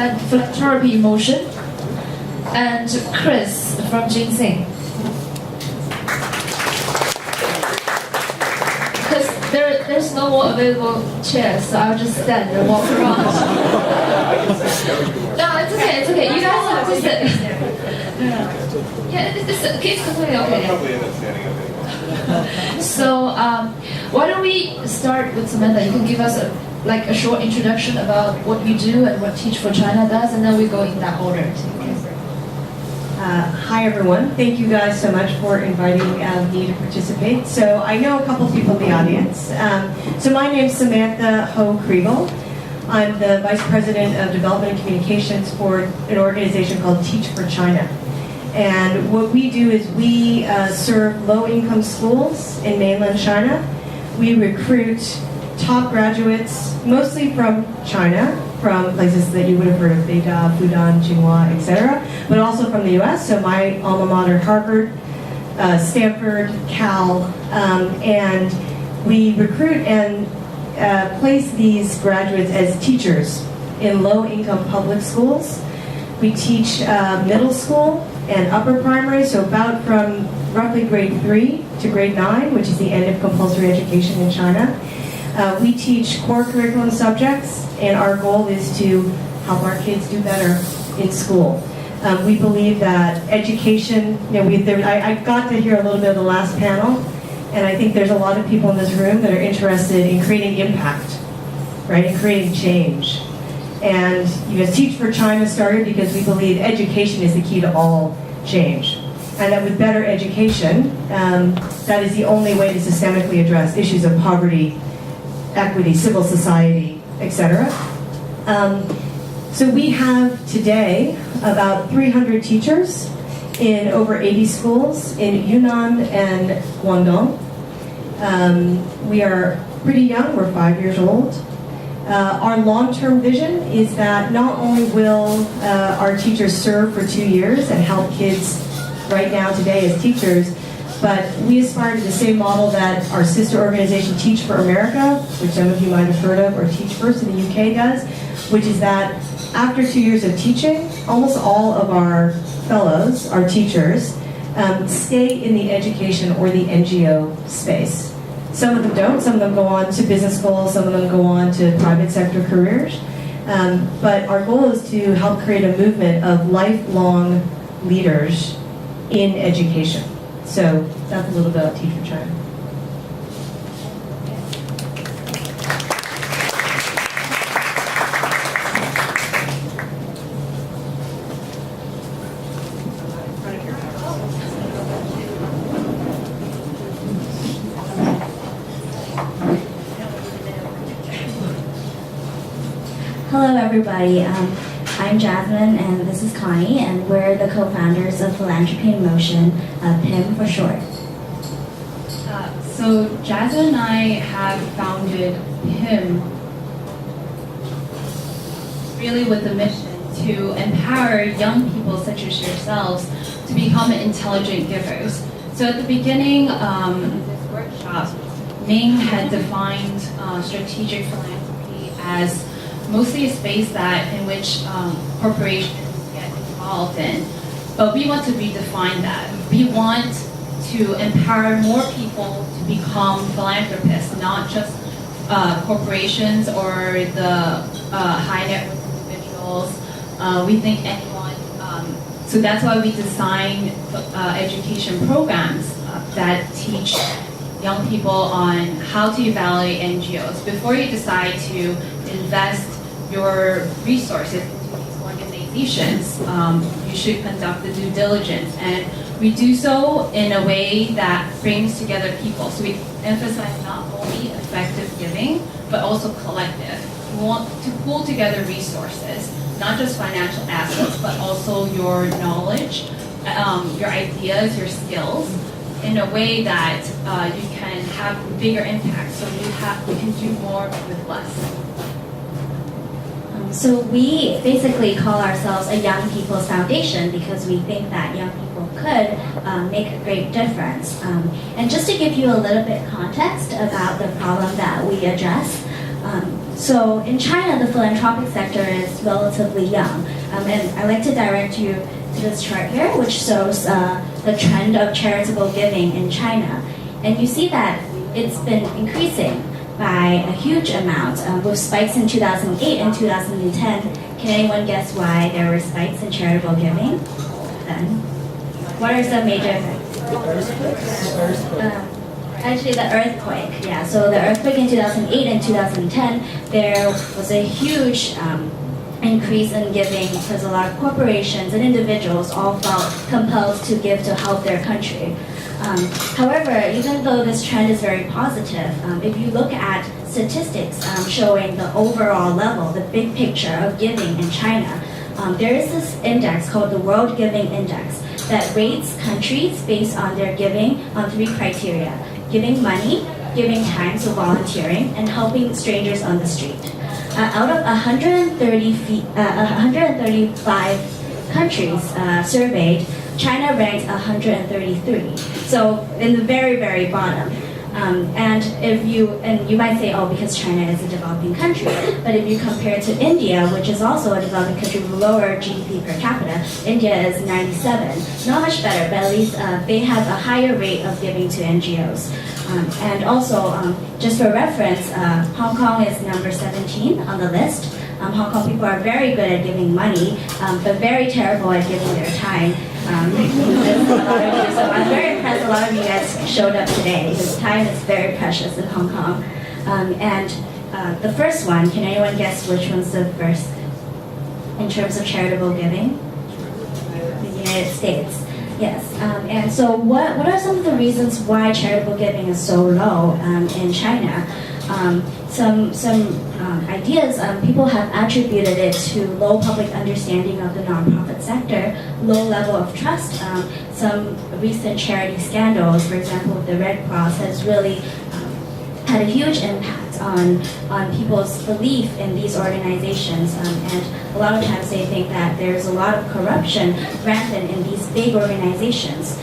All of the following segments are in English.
Philanthropy Motion, and Chris from Ginseng. Because there's no more available chairs, so I'll just stand and walk around. No, it's okay. You guys have to sit. Yeah, it's completely okay. So, why don't we start with Samantha? You can give us a short introduction about what you do and what Teach for China does, and then we go in that order. Hi everyone, thank you guys so much for inviting me to participate. So I know a couple of people in the audience. So my name is Samantha Ho Kriegel. I'm the Vice President of Development and Communications for an organization called Teach for China. And what we do is we serve low-income schools in mainland China. We recruit top graduates, mostly from China, from places that you would have heard of, Beida, Fudan, Tsinghua, etc., but also from the US. So my alma mater, Harvard, Stanford, Cal, and we recruit and place these graduates as teachers in low-income public schools. We teach middle school and upper primary, so about from roughly grade 3 to grade 9, which is the end of compulsory education in China. We teach core curriculum subjects, and our goal is to help our kids do better in school. We believe that education, I got to hear a little bit of the last panel, and I think there's a lot of people in this room that are interested in creating impact, right, and creating change. And Teach for China started because we believe education is the key to all change. And that with better education, that is the only way to systemically address issues of poverty, equity, civil society, etc. So we have today about 300 teachers in over 80 schools in Yunnan and Guangdong. We are pretty young, we're 5 years old. Our long-term vision is that not only will our teachers serve for 2 years and help kids right now today as teachers, but we aspire to the same model that our sister organization Teach for America, which some of you might have heard of, or Teach First in the UK does, which is that after 2 years of teaching, almost all of our fellows, our teachers, stay in the education or the NGO space. Some of them don't. Some of them go on to business schools. Some of them go on to private sector careers. But our goal is to help create a movement of lifelong leaders in education. So that's a little bit about Teach for China. Hello everybody, I'm Jasmine and this is Connie, and we're the co-founders of Philanthropy in Motion, PIM for short. So Jasmine and I have founded PIM really with the mission to empower young people such as yourselves to become intelligent givers. So at the beginning of this workshop, Ming had defined strategic philanthropy as mostly a space in which corporations get involved in. But we want to redefine that. We want to empower more people to become philanthropists, not just corporations or the high net worth individuals. We think anyone. So that's why we design education programs that teach young people on how to evaluate NGOs. Before you decide to invest your resources into these organizations, you should conduct the due diligence. And we do so in a way that brings together people. So we emphasize not only effective giving, but also collective. We want to pool together resources, not just financial assets, but also your knowledge, your ideas, your skills, in a way that you can have bigger impact. So you can do more with less. So we basically call ourselves a Young People's Foundation because we think that young people could make a great difference. And just to give you a little bit context about the problem that we address, So in China, the philanthropic sector is relatively young. And I'd like to direct you to this chart here, which shows the trend of charitable giving in China. And you see that it's been increasing by a huge amount, with spikes in 2008 and 2010. Can anyone guess why there were spikes in charitable giving then? What are some major effects? Actually, the earthquake, yeah. So the earthquake in 2008 and 2010, there was a huge increase in giving because a lot of corporations and individuals all felt compelled to give to help their country. However, even though this trend is very positive, if you look at statistics showing the overall level, the big picture of giving in China, there is this index called the World Giving Index that rates countries based on their giving on 3 criteria: giving money, giving time, so volunteering, and helping strangers on the street. Out of 135 countries surveyed, China ranked 133. So in the very, very bottom. And you might say, oh, because China is a developing country, but if you compare it to India, which is also a developing country with lower GDP per capita, India is 97. Not much better, but at least they have a higher rate of giving to NGOs. And also, just for reference, Hong Kong is number 17 on the list. Hong Kong people are very good at giving money, but very terrible at giving their time. So I'm very impressed a lot of you guys showed up today because time is very precious in Hong Kong. And the first one, can anyone guess which one's the first in terms of charitable giving? The United States. Yes. And so what are some of the reasons why charitable giving is so low in China? Some ideas, people have attributed it to low public understanding of the nonprofit sector, low level of trust. Some recent charity scandals, for example, with the Red Cross, has really had a huge impact on people's belief in these organizations. And a lot of times they think that there's a lot of corruption rampant in these big organizations.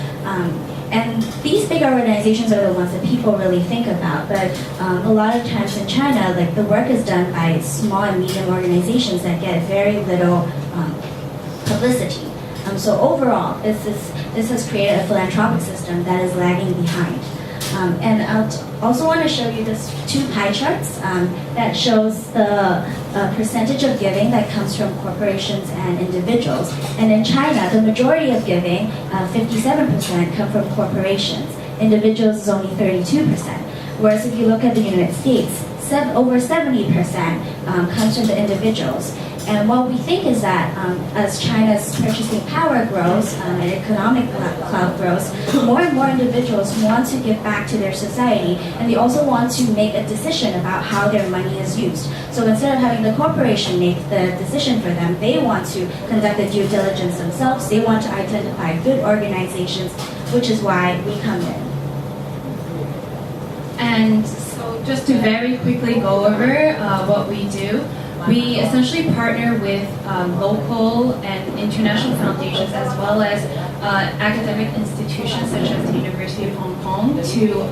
And these big organizations are the ones that people really think about, but a lot of times in China, like the work is done by small and medium organizations that get very little publicity. So overall, this has created a philanthropic system that is lagging behind. And I also want to show you this 2 pie charts that shows the percentage of giving that comes from corporations and individuals. And in China, the majority of giving, 57%, come from corporations. Individuals is only 32%. Whereas if you look at the United States, over 70% comes from the individuals. And what we think is that as China's purchasing power grows and economic clout grows, more and more individuals want to give back to their society, and they also want to make a decision about how their money is used. So instead of having the corporation make the decision for them, they want to conduct the due diligence themselves. They want to identify good organizations, which is why we come in. And so just to very quickly go over what we do, we essentially partner with local and international foundations as well as academic institutions such as the University of Hong Kong to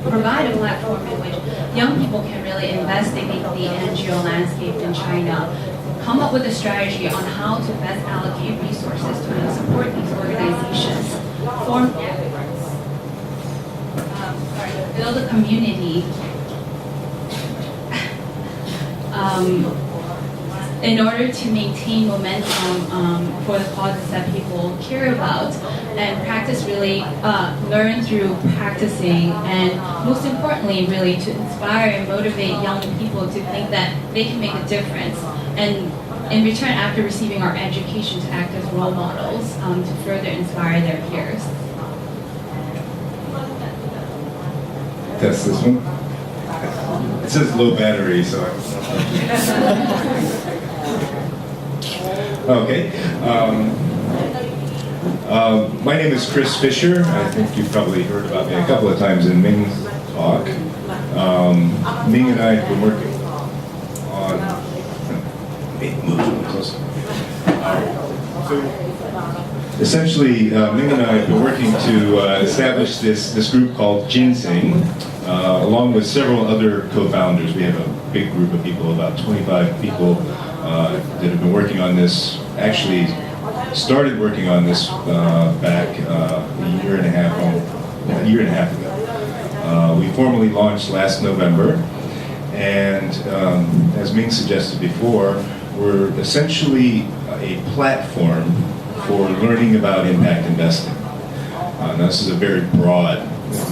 provide a platform in which young people can really investigate the NGO landscape in China, come up with a strategy on how to best allocate resources to support these organizations, form networks, build a community, in order to maintain momentum for the causes that people care about, and practice really learn through practicing, and most importantly really to inspire and motivate young people to think that they can make a difference, and in return after receiving our education to act as role models to further inspire their peers. Test this one. It says low battery, so okay. My name is Chris Fisher. I think you've probably heard about me a couple of times in Ming's talk. Ming and I have been working on... Essentially, Ming and I have been working to establish this group called Ginseng, along with several other co-founders. We have a big group of people, about 25 people that have been working on this. Actually started working on this back a year and a half ago. We formally launched last November, and as Ming suggested before, we're essentially a platform for learning about impact investing. Now this is a very broad,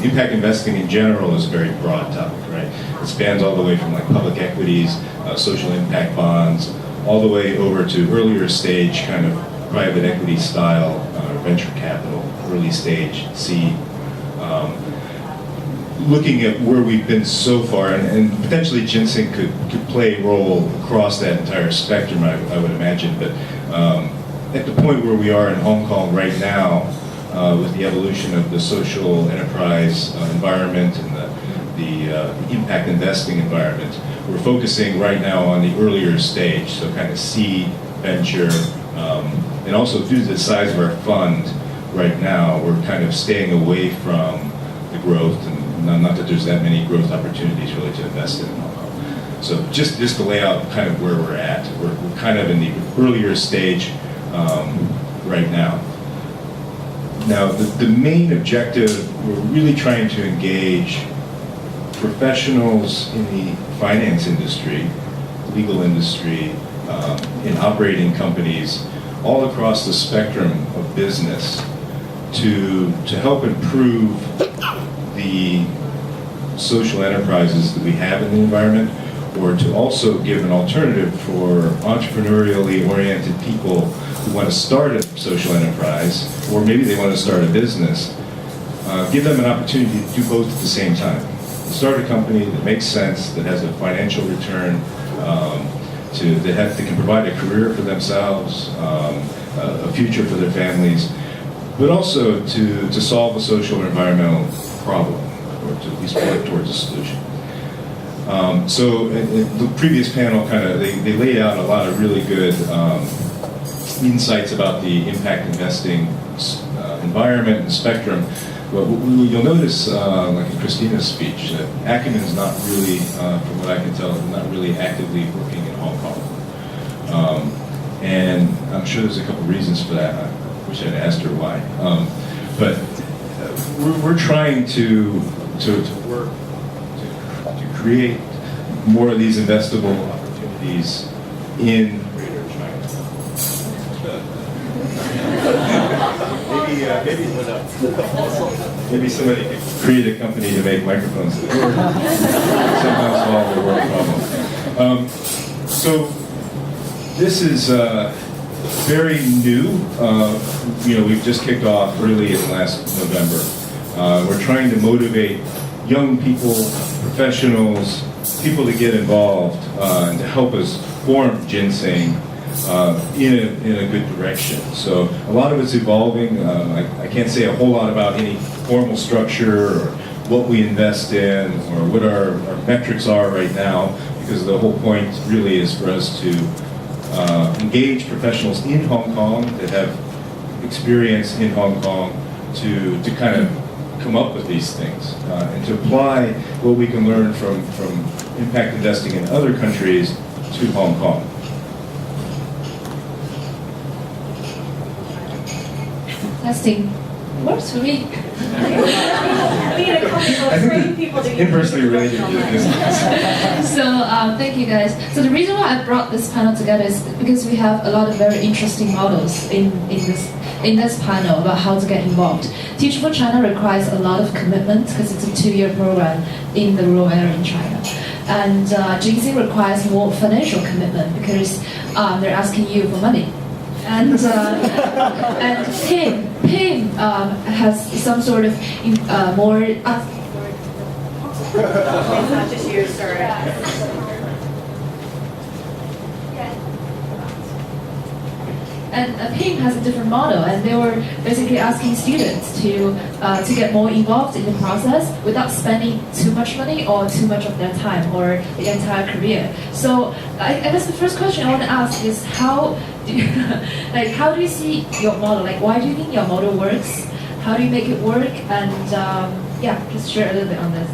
impact investing in general is a very broad topic, right? It spans all the way from like public equities, social impact bonds, all the way over to earlier stage kind of private equity style, venture capital, early stage, seed. Looking at where we've been so far, and potentially ginseng could play a role across that entire spectrum, I would imagine, but at the point where we are in Hong Kong right now, with the evolution of the social enterprise environment and the impact investing environment, we're focusing right now on the earlier stage, so kind of seed, venture, and also due to the size of our fund right now, we're kind of staying away from the growth, and not that there's that many growth opportunities really to invest in Hong Kong. So just to lay out kind of where we're at, we're kind of in the earlier stage right now. Now, the main objective, we're really trying to engage professionals in the finance industry, legal industry, in operating companies, all across the spectrum of business to help improve the social enterprises that we have in the environment, or to also give an alternative for entrepreneurially oriented people who want to start a social enterprise, or maybe they want to start a business. Give them an opportunity to do both at the same time. Start a company that makes sense, that has a financial return, that can provide a career for themselves, a future for their families, but also to solve a social or environmental problem, or to at least work towards a solution. So in the previous panel, they laid out a lot of really good insights about the impact investing environment and spectrum. But you'll notice, like in Christina's speech, that acumen is not really, from what I can tell, not really actively working in Hong Kong. And I'm sure there's a couple reasons for that. I wish I'd asked her why. But we're trying to work to create more of these investable opportunities in Greater China. Maybe somebody could create a company to make microphones that somehow solve the world problem. So this is very new. We've just kicked off really in last November. We're trying to motivate young people, professionals, people to get involved and to help us form ginseng in a good direction. So a lot of it's evolving. I can't say a whole lot about any formal structure or what we invest in or what our metrics are right now, because the whole point really is for us to engage professionals in Hong Kong that have experience in Hong Kong to kind of come up with these things and to apply what we can learn from impact investing in other countries to Hong Kong. Testing. Works for me. I think inversely related to this. So thank you guys. So the reason why I brought this panel together is because we have a lot of very interesting models in this panel about how to get involved. Teach for China requires a lot of commitment because it's a 2-year program in the rural area in China. And ginseng requires more financial commitment because they're asking you for money. And Pim has some sort of more. It's not just you, sorry. And Pim has a different model, and they were basically asking students to get more involved in the process without spending too much money or too much of their time or the entire career. So I guess the first question I want to ask is how do you see your model? Like, why do you think your model works? How do you make it work? And just share a little bit on this.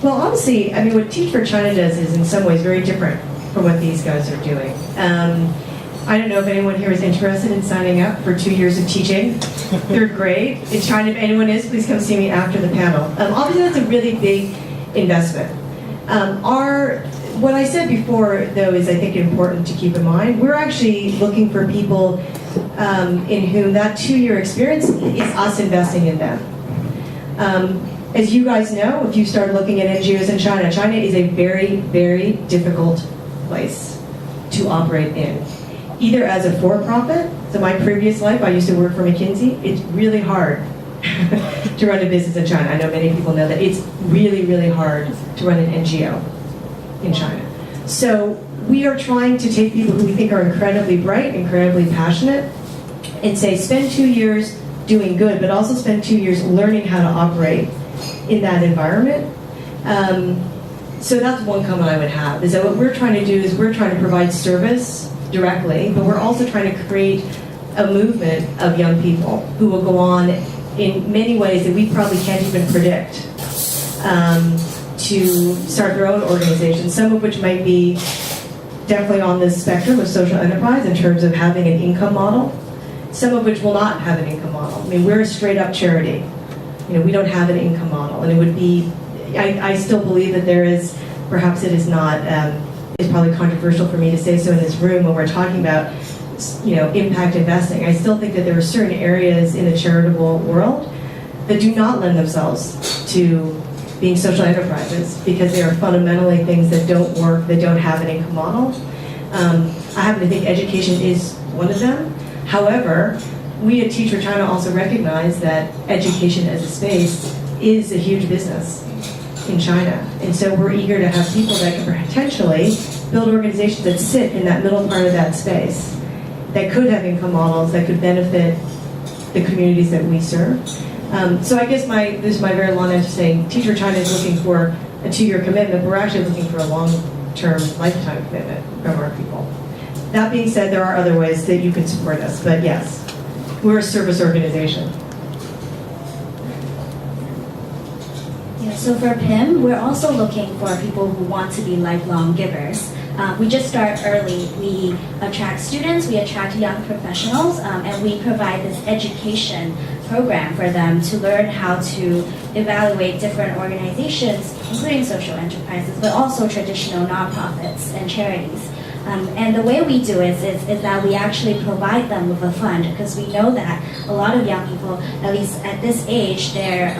Well, honestly, I mean, what Teach for China does is in some ways very different from what these guys are doing. I don't know if anyone here is interested in signing up for 2 years of teaching, third grade in China. If anyone is, please come see me after the panel. Obviously, that's a really big investment. What I said before, though, is I think important to keep in mind. We're actually looking for people in whom that 2-year experience is us investing in them. As you guys know, if you start looking at NGOs in China, China is a very, very difficult place to operate in. Either as a for-profit, so my previous life, I used to work for McKinsey, it's really hard to run a business in China. I know many people know that. It's really, really hard to run an NGO in China. So we are trying to take people who we think are incredibly bright, incredibly passionate, and say, spend 2 years doing good, but also spend 2 years learning how to operate in that environment. So that's one comment I would have, is that what we're trying to do is we're trying to provide service directly, but we're also trying to create a movement of young people who will go on in many ways that we probably can't even predict to start their own organizations, some of which might be definitely on this spectrum of social enterprise in terms of having an income model, some of which will not have an income model. I mean, we're a straight up charity. You know, we don't have an income model, and it would be, I still believe that there is, perhaps it is not, it's probably controversial for me to say so in this room when we're talking about, you know, impact investing. I still think that there are certain areas in the charitable world that do not lend themselves to being social enterprises because they are fundamentally things that don't work, that don't have an income model. I happen to think education is one of them. However, we at Teach for China also recognize that education as a space is a huge business in China. And so we're eager to have people that can potentially build organizations that sit in that middle part of that space, that could have income models, that could benefit the communities that we serve. So I guess this is my very long answer saying Teach for China is looking for a 2-year commitment, but we're actually looking for a long-term, lifetime commitment from our people. That being said, there are other ways that you can support us, but yes, we're a service organization. Yeah, so for PIM, we're also looking for people who want to be lifelong givers. We just start early. We attract students, we attract young professionals, and we provide this education program for them to learn how to evaluate different organizations, including social enterprises, but also traditional nonprofits and charities. And the way we do it is that we actually provide them with a fund, because we know that a lot of young people, at least at this age, their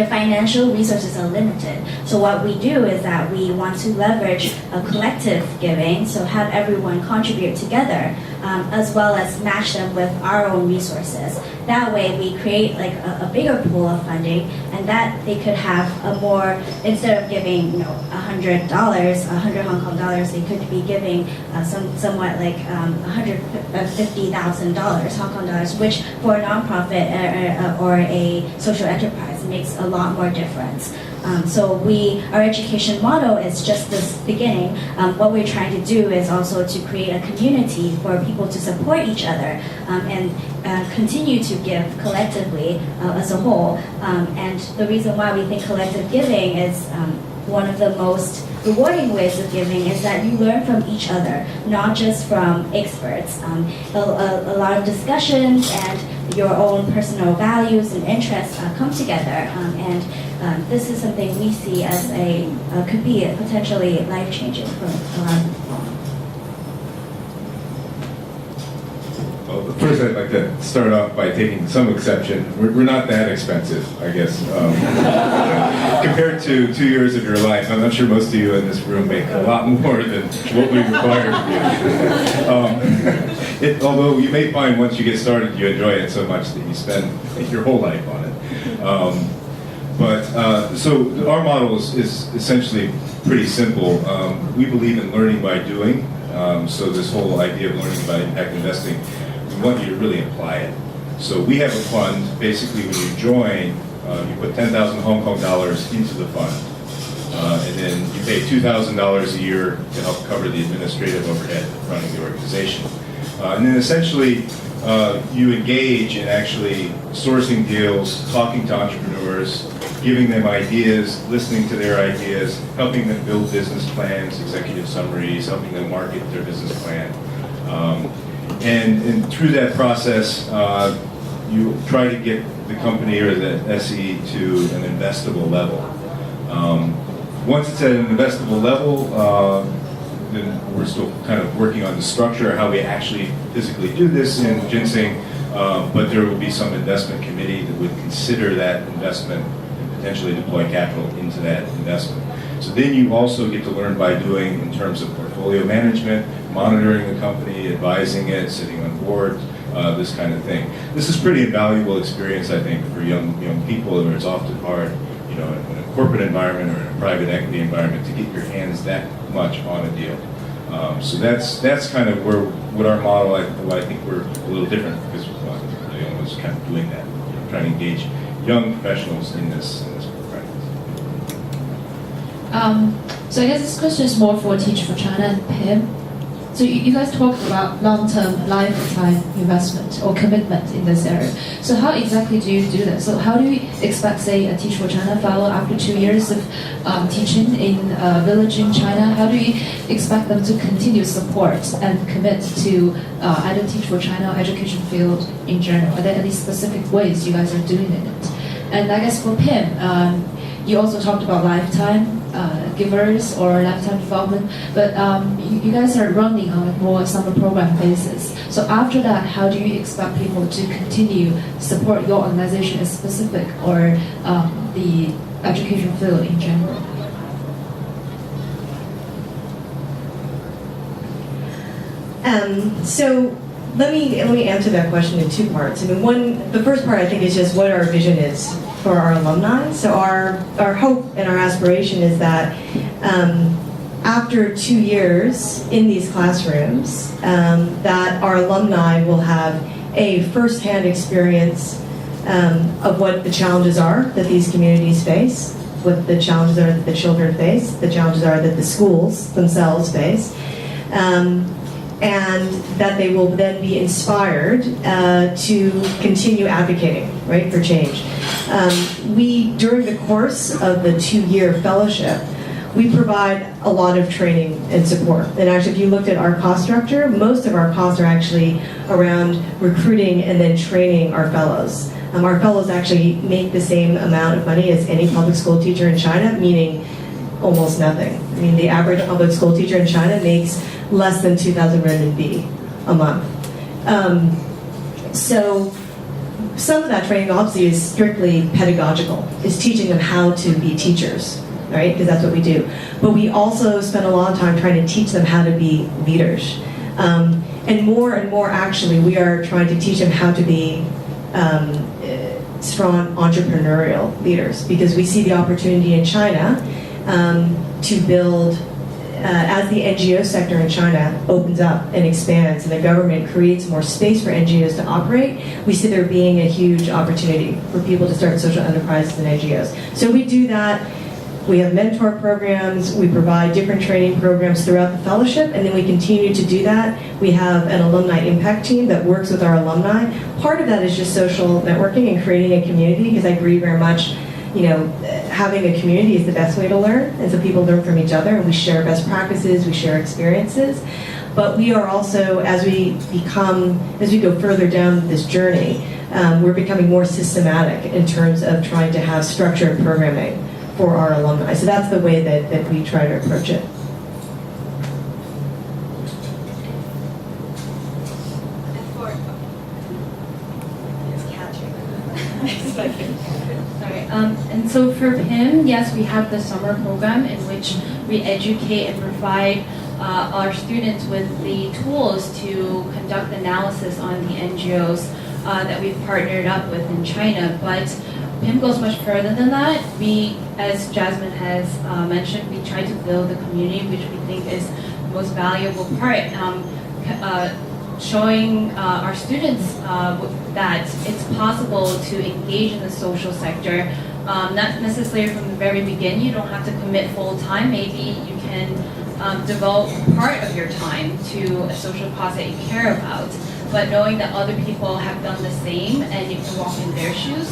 financial resources are limited. So what we do is that we want to leverage a collective giving, so have everyone contribute together, as well as match them with our own resources. That way we create like a bigger pool of funding, and that they could have a more, instead of giving $100, 100 Hong Kong dollars, they could be giving somewhat like $150,000 Hong Kong dollars, which for a nonprofit or a social enterprise makes a lot more difference. So our education model is just this beginning. What we're trying to do is also to create a community for people to support each other and continue to give collectively as a whole. And the reason why we think collective giving is one of the most rewarding ways of giving is that you learn from each other, not just from experts. A lot of discussions and your own personal values and interests come together, and this is something we see as could be potentially life-changing for a lot of people. Well, first I'd like to start off by taking some exception. We're not that expensive, I guess. Compared to 2 years of your life, I'm not sure most of you in this room make a lot more than what we require of you. Although you may find once you get started, you enjoy it so much that you spend your whole life on it. So our model is essentially pretty simple. We believe in learning by doing. So this whole idea of learning about impact investing, we want you to really apply it. So we have a fund. Basically, when you join, you put 10,000 Hong Kong dollars into the fund, and then you pay $2,000 a year to help cover the administrative overhead of running the organization. And then essentially, you engage in actually sourcing deals, talking to entrepreneurs, giving them ideas, listening to their ideas, helping them build business plans, executive summaries, helping them market their business plan. And through that process, you try to get the company or the SE to an investable level. Once it's at an investable level, then we're still kind of working on the structure, how we actually physically do this in ginseng, but there will be some investment committee that would consider that investment and potentially deploy capital into that investment. So then you also get to learn by doing in terms of portfolio management, monitoring the company, advising it, sitting on board, this kind of thing. This is pretty invaluable experience, I think, for young people, where it's often hard, in a corporate environment or in a private equity environment to get your hands that much on a deal. So that's kind of what our model. I think we're a little different because we're almost kind of doing that, trying to engage young professionals in this practice. So I guess this question is more for Teach for China and Pim. So you guys talked about long-term lifetime investment or commitment in this area. So how exactly do you do that? So how do you expect, say, a Teach for China fellow after 2 years of teaching in a village in China, how do you expect them to continue support and commit to either Teach for China or education field in general? Are there any specific ways you guys are doing it? And I guess for Pim, you also talked about lifetime givers or lifetime development, but you guys are running on a more summer program basis. So after that, how do you expect people to continue support your organization as specific or the education field in general? So let me answer that question in two parts. I mean, the first part I think is just what our vision is for our alumni. So our hope and our aspiration is that after 2 years in these classrooms, that our alumni will have a first-hand experience of what the challenges are that these communities face, what the challenges are that the children face, the challenges are that the schools themselves face, and that they will then be inspired to continue advocating, right, for change. During the course of the 2-year fellowship, we provide a lot of training and support. And actually, if you looked at our cost structure, most of our costs are actually around recruiting and then training our fellows. Our fellows actually make the same amount of money as any public school teacher in China, meaning almost nothing. I mean, the average public school teacher in China makes less than 2,000 renminbi a month. So some of that training obviously is strictly pedagogical. It's teaching them how to be teachers, right? Because that's what we do. But we also spend a lot of time trying to teach them how to be leaders. And more actually, we are trying to teach them how to be strong entrepreneurial leaders, because we see the opportunity in China to build, as the NGO sector in China opens up and expands and the government creates more space for NGOs to operate, we see there being a huge opportunity for people to start social enterprises and NGOs. So we do that. We have mentor programs, we provide different training programs throughout the fellowship, and then we continue to do that. We have an alumni impact team that works with our alumni. Part of that is just social networking and creating a community, because I agree very much, having a community is the best way to learn, and so people learn from each other, and we share best practices, we share experiences. But we are also, as we go further down this journey, we're becoming more systematic in terms of trying to have structured programming for our alumni. So that's the way that we try to approach it. And so for Pim, yes, we have the summer program in which we educate and provide our students with the tools to conduct analysis on the NGOs that we've partnered up with in China. But Pim goes much further than that. We, as Jasmine has mentioned, we try to build a community, which we think is the most valuable part. Showing our students that it's possible to engage in the social sector, not necessarily from the very beginning. You don't have to commit full time. Maybe you can devote part of your time to a social cause that you care about, but knowing that other people have done the same and you can walk in their shoes.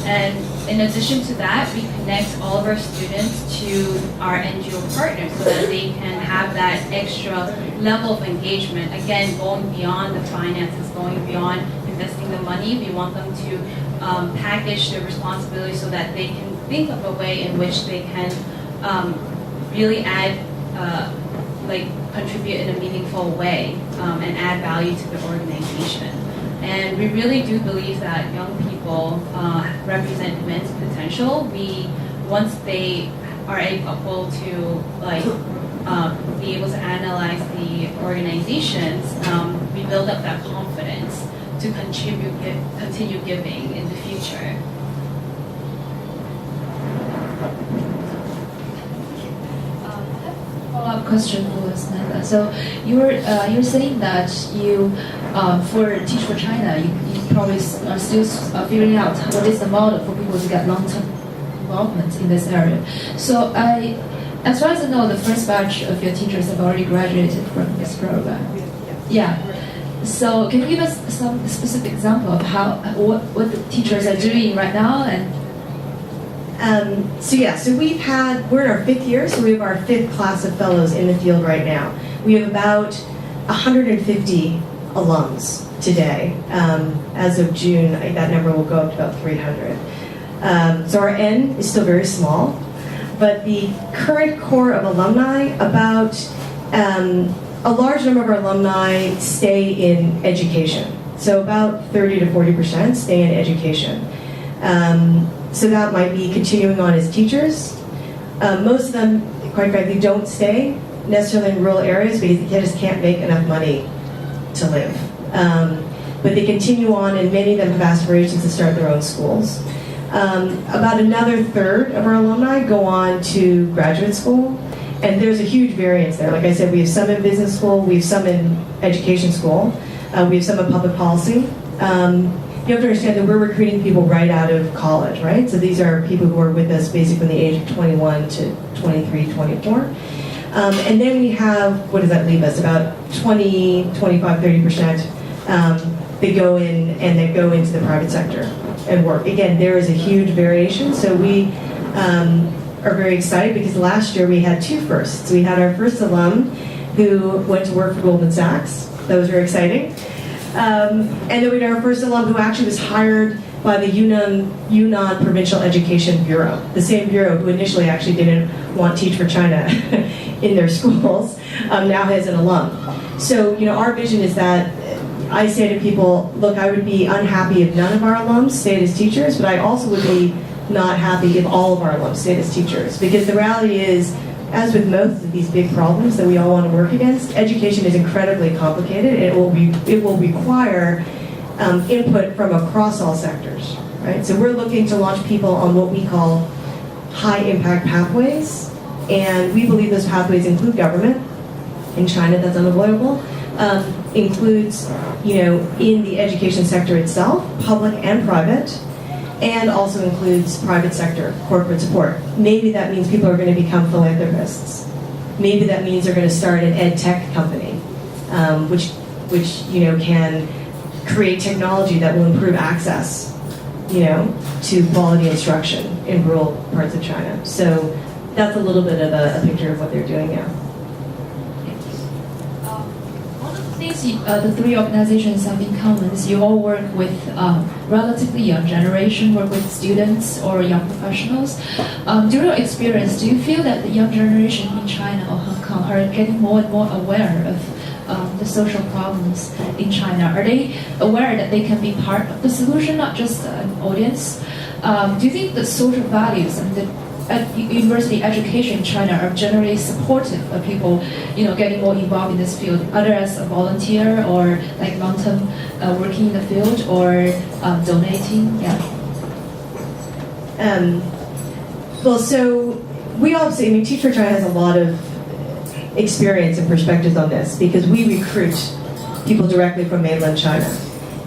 And in addition to that, we connect all of our students to our NGO partners so that they can have that extra level of engagement. Again, going beyond the finances, going beyond investing the money, we want them to package their responsibility so that they can think of a way in which they can really add, contribute in a meaningful way and add value to the organization. And we really do believe that young people represent immense potential. Once they are able to be able to analyze the organizations, we build up that confidence to continue giving in the future. Follow-up question for Samantha. So you're saying that you for Teach for China, you probably are still figuring out what is the model for people to get long-term involvement in this area. So as far as I know, the first batch of your teachers have already graduated from this program. Yeah. So can you give us some specific example of what the teachers are doing right now? And so we're in our 5th year, so we have our 5th class of fellows in the field right now. We have about 150 alums today. As of June, that number will go up to about 300. So our N is still very small, but the current core of alumni, about a large number of our alumni stay in education. So about 30 to 40% stay in education. So that might be continuing on as teachers. Most of them, quite frankly, don't stay necessarily in rural areas because they just can't make enough money to live. But they continue on, and many of them have aspirations to start their own schools. About another third of our alumni go on to graduate school, and there's a huge variance there. Like I said, we have some in business school, we have some in education school, we have some in public policy. You have to understand that we're recruiting people right out of college, right? So these are people who are with us basically from the age of 21 to 23, 24. And then we have, what does that leave us? About 20, 25, 30% they go in and they go into the private sector and work. Again, there is a huge variation. So we are very excited because last year we had 2 firsts. We had our first alum who went to work for Goldman Sachs. That was very exciting. And then we had our first alum who actually was hired by the Yunnan Provincial Education Bureau, the same bureau who initially actually didn't want Teach for China in their schools, now has an alum. So, our vision is that I say to people, look, I would be unhappy if none of our alums stayed as teachers, but I also would be not happy if all of our alums stayed as teachers. Because the reality is, as with most of these big problems that we all want to work against, education is incredibly complicated. It will require input from across all sectors, right? So we're looking to launch people on what we call high impact pathways, and we believe those pathways include government. In China, that's unavoidable. Includes, in the education sector itself, public and private, and also includes private sector, corporate support. Maybe that means people are going to become philanthropists. Maybe that means they're going to start an ed tech company, which can create technology that will improve access, to quality instruction in rural parts of China. So that's a little bit of a picture of what they're doing now. The 3 organizations have in common is you all work with relatively young generation, work with students or young professionals. During your experience, do you feel that the young generation in China or Hong Kong are getting more and more aware of the social problems in China? Are they aware that they can be part of the solution, not just an audience? Do you think the social values and the university education in China are generally supportive of people, getting more involved in this field, either as a volunteer or like long-term working in the field or donating? Yeah. Well, so we obviously, Teach for China has a lot of experience and perspectives on this because we recruit people directly from mainland China.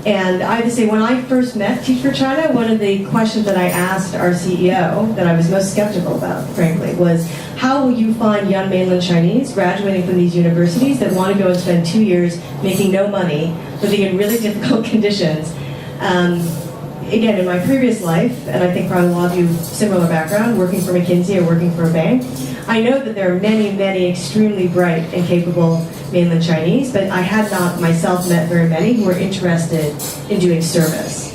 And I have to say, when I first met Teach for China, one of the questions that I asked our CEO that I was most skeptical about, frankly, was, how will you find young mainland Chinese graduating from these universities that want to go and spend 2 years making no money, living in really difficult conditions? Again, in my previous life, and I think probably a lot of you similar background, working for McKinsey or working for a bank, I know that there are many, many extremely bright and capable mainland Chinese, but I had not myself met very many who were interested in doing service.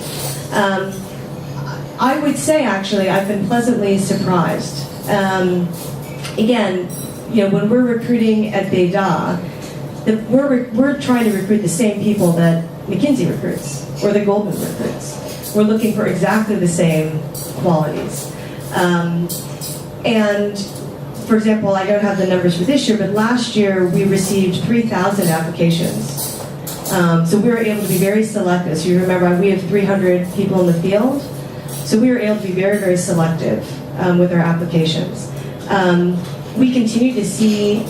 I would say, actually, I've been pleasantly surprised. Again, when we're recruiting at Beida, we're trying to recruit the same people that McKinsey recruits or that Goldman recruits. We're looking for exactly the same qualities. And for example, I don't have the numbers for this year, but last year we received 3,000 applications. So we were able to be very selective. So you remember, we have 300 people in the field. So we were able to be very, very selective with our applications. We continue to see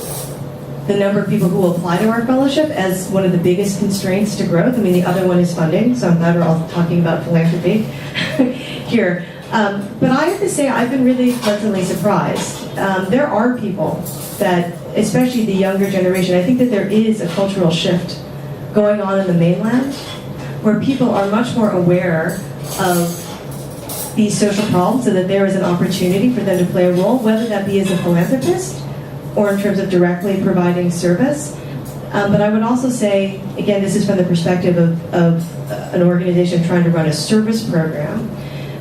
the number of people who will apply to our fellowship as one of the biggest constraints to growth. I mean, the other one is funding, so I'm glad we're all talking about philanthropy here. But I have to say, I've been really pleasantly surprised. There are people that, especially the younger generation, I think that there is a cultural shift going on in the mainland where people are much more aware of these social problems and that there is an opportunity for them to play a role, whether that be as a philanthropist or in terms of directly providing service. But I would also say, again, this is from the perspective of an organization trying to run a service program,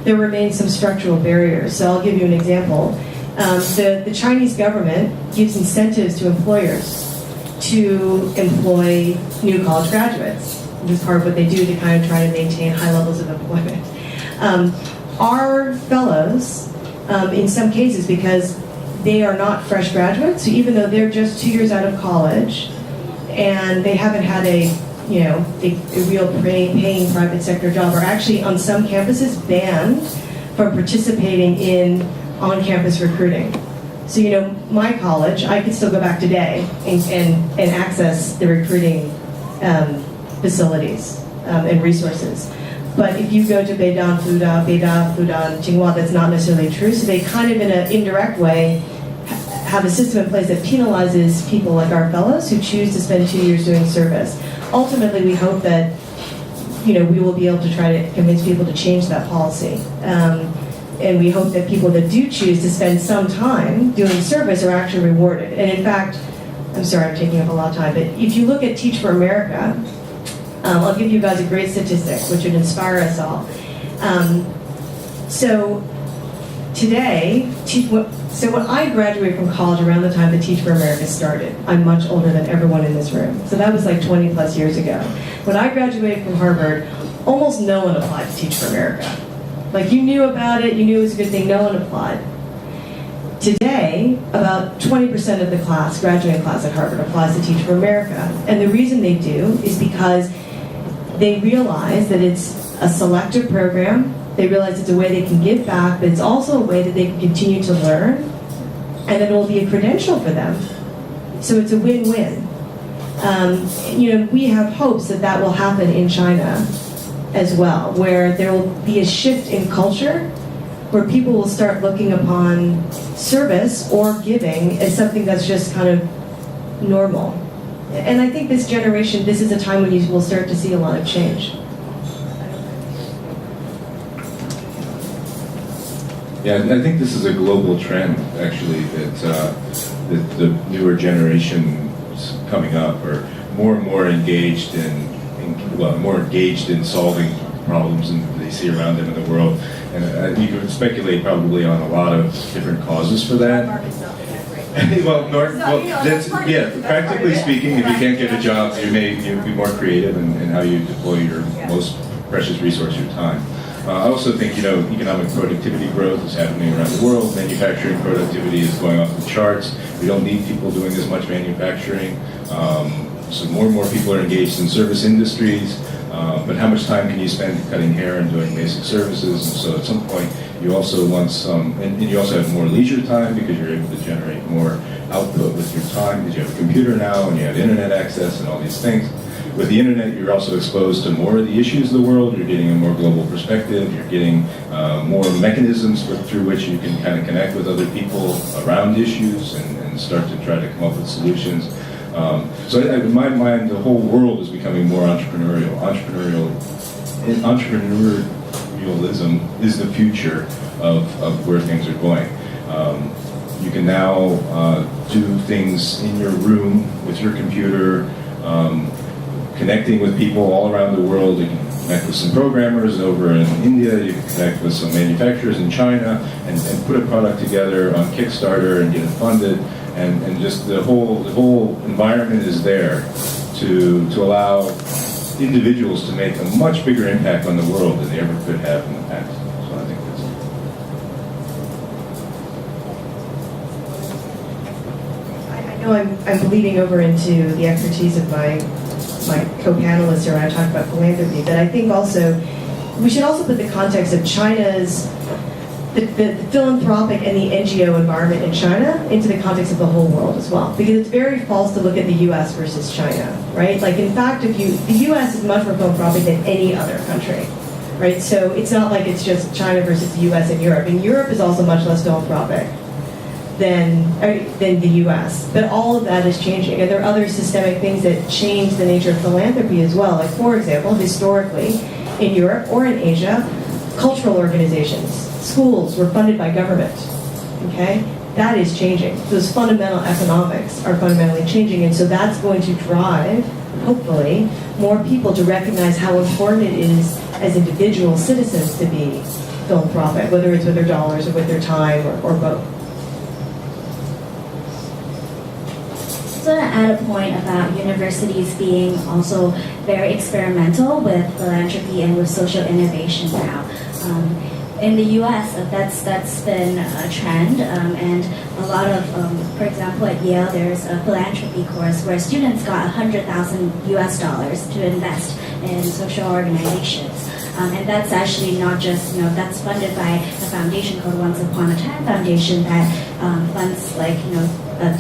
there remain some structural barriers. So I'll give you an example. The Chinese government gives incentives to employers to employ new college graduates. This is part of what they do to kind of try to maintain high levels of employment. Our fellows, in some cases, because they are not fresh graduates, so even though they're just 2 years out of college and they haven't had a real paying private sector job, are actually on some campuses banned from participating in on-campus recruiting. So my college, I could still go back today and access the recruiting facilities and resources. But if you go to Beida, Fudan, Tsinghua, that's not necessarily true. So they kind of, in an indirect way, have a system in place that penalizes people like our fellows who choose to spend 2 years doing service. Ultimately, we hope that we will be able to try to convince people to change that policy. And we hope that people that do choose to spend some time doing service are actually rewarded. And in fact, I'm sorry, I'm taking up a lot of time, but if you look at Teach for America, I'll give you guys a great statistic, which would inspire us all. So today, when I graduated from college around the time that Teach for America started, I'm much older than everyone in this room. So that was like 20 plus years ago. When I graduated from Harvard, almost no one applied to Teach for America. Like, you knew about it, you knew it was a good thing, no one applied. Today, about 20% of the graduating class at Harvard applies to Teach for America. And the reason they do is because they realize that it's a selective program. They realize it's a way they can give back, but it's also a way that they can continue to learn, and it will be a credential for them. So it's a win-win. We have hopes that will happen in China as well, where there will be a shift in culture, where people will start looking upon service or giving as something that's just kind of normal. And I think this generation, this is a time when you will start to see a lot of change. Yeah, and I think this is a global trend, actually, that the newer generations coming up are more and more engaged in solving problems that they see around them in the world. And you can speculate probably on a lot of different causes for that. Practically speaking, if you can't get a job, you be more creative in how you deploy your most precious resource, your time. I also think, economic productivity growth is happening around the world. Manufacturing productivity is going off the charts. We don't need people doing as much manufacturing. So more and more people are engaged in service industries. But how much time can you spend cutting hair and doing basic services? And so at some point, you also want and you also have more leisure time because you're able to generate more output with your time because you have a computer now and you have internet access and all these things. with the internet, you're also exposed to more of the issues of the world. You're getting a more global perspective. You're getting more mechanisms through which you can kind of connect with other people around issues and start to try to come up with solutions. So in my mind, the whole world is becoming more entrepreneurial. Entrepreneurialism is the future of where things are going. You can now do things in your room with your computer, connecting with people all around the world. You can connect with some programmers over in India, you can connect with some manufacturers in China, and put a product together on Kickstarter and get it funded, and just the whole environment is there to allow individuals to make a much bigger impact on the world than they ever could have in the past. So I think that's I know I'm bleeding over into the expertise of my co-panelists here when I talk about philanthropy, but I think also we should also put the context of China's the philanthropic and the NGO environment in China into the context of the whole world as well, because it's very false to look at the U.S. versus China, right? Like in fact, the U.S. is much more philanthropic than any other country, right? So it's not like it's just China versus the U.S. and Europe. And Europe is also much less philanthropic than the U.S. But all of that is changing, and there are other systemic things that change the nature of philanthropy as well. Like for example, historically in Europe or in Asia, cultural organizations, schools were funded by government. Okay, that is changing. Those fundamental economics are fundamentally changing, and so that's going to drive, hopefully, more people to recognize how important it is as individual citizens to be philanthropic, whether it's with their dollars or with their time or both. So to add a point about universities being also very experimental with philanthropy and with social innovation now. In the U.S., that's been a trend, and a lot of, for example, at Yale, there's a philanthropy course where students got $100,000 US to invest in social organizations. And that's actually not just, that's funded by a foundation called Once Upon a Time Foundation that funds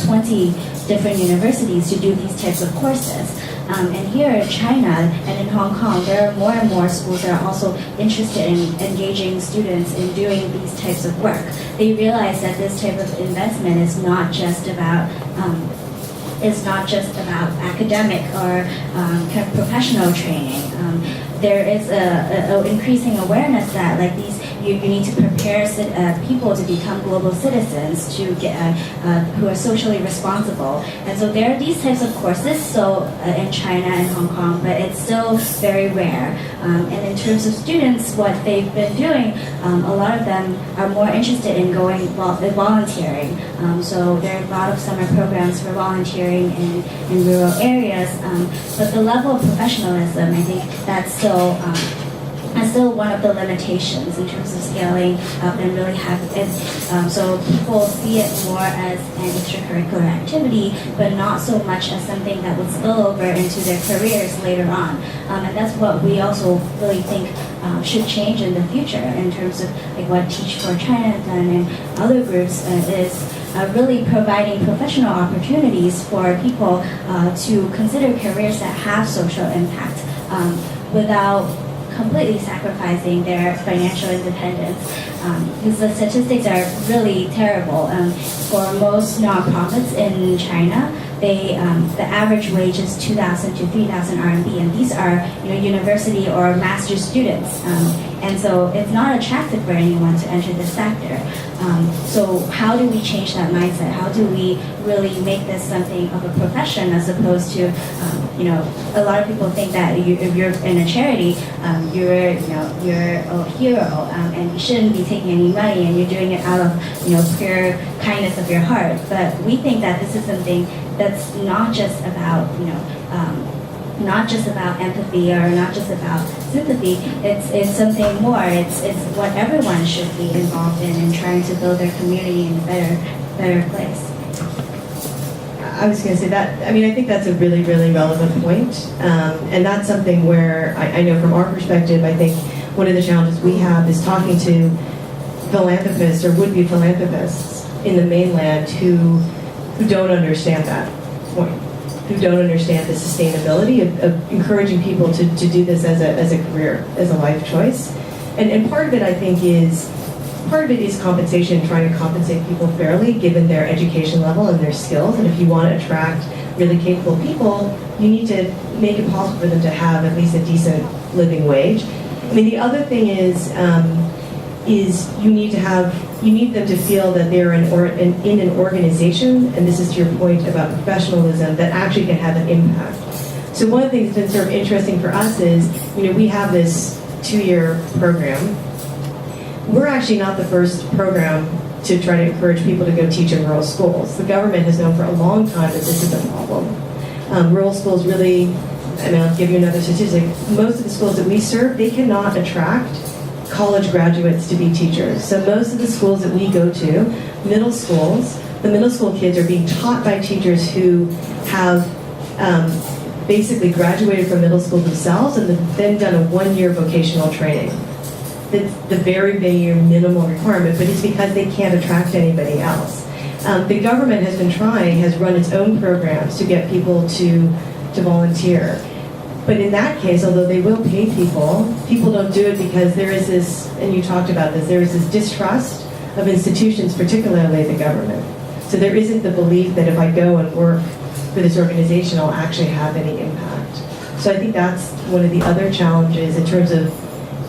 20 different universities to do these types of courses. And here in China and in Hong Kong, there are more and more schools that are also interested in engaging students in doing these types of work. They realize that this type of investment is not just about academic or kind of professional training. There is a increasing awareness that you need to prepare people to become global citizens who are socially responsible. And so there are these types of courses in China and Hong Kong, but it's still very rare. And in terms of students, what they've been doing, a lot of them are more interested in volunteering. So there are a lot of summer programs for volunteering in rural areas. But the level of professionalism, I think that's still one of the limitations in terms of scaling up and really having it. So people see it more as an extracurricular activity, but not so much as something that would spill over into their careers later on. And that's what we also really think should change in the future in terms of what Teach for China has done and other groups is really providing professional opportunities for people to consider careers that have social impact without completely sacrificing their financial independence. Because the statistics are really terrible. For most nonprofits in China, the average wage is 2,000 to 3,000 RMB, and these are university or master's students. And so it's not attractive for anyone to enter this sector. So how do we change that mindset? How do we really make this something of a profession as opposed to, a lot of people think that if you're in a charity, you're a hero, and you shouldn't be taking any money, and you're doing it out of pure kindness of your heart. But we think that this is something that's not just about not just about empathy or not just about sympathy. It's something more. It's what everyone should be involved in trying to build their community in a better place. I was going to say that, I think that's a really, really relevant point. And that's something where I know from our perspective, I think one of the challenges we have is talking to philanthropists or would-be philanthropists in the mainland who don't understand that point. who don't understand the sustainability of encouraging people to do this as a career, as a life choice. And part of it, I think, is compensation, trying to compensate people fairly given their education level and their skills. And if you want to attract really capable people, you need to make it possible for them to have at least a decent living wage. I mean, the other thing is you need them to feel that they're in an organization, and this is to your point about professionalism, that actually can have an impact. So one of the things that's sort of interesting for us is, we have this 2-year program. We're actually not the first program to try to encourage people to go teach in rural schools. The government has known for a long time that this is a problem. Rural schools really, and I'll give you another statistic, most of the schools that we serve, they cannot attract college graduates to be teachers. So most of the schools that we go to, middle schools, the middle school kids are being taught by teachers who have basically graduated from middle school themselves and then done a 1-year vocational training. It's the very, very minimal requirement, but it's because they can't attract anybody else. The government has run its own programs to get people to volunteer. But in that case, although they will pay people don't do it because there is this, and you talked about this, there is this distrust of institutions, particularly the government. So there isn't the belief that if I go and work for this organization, I'll actually have any impact. So I think that's one of the other challenges in terms of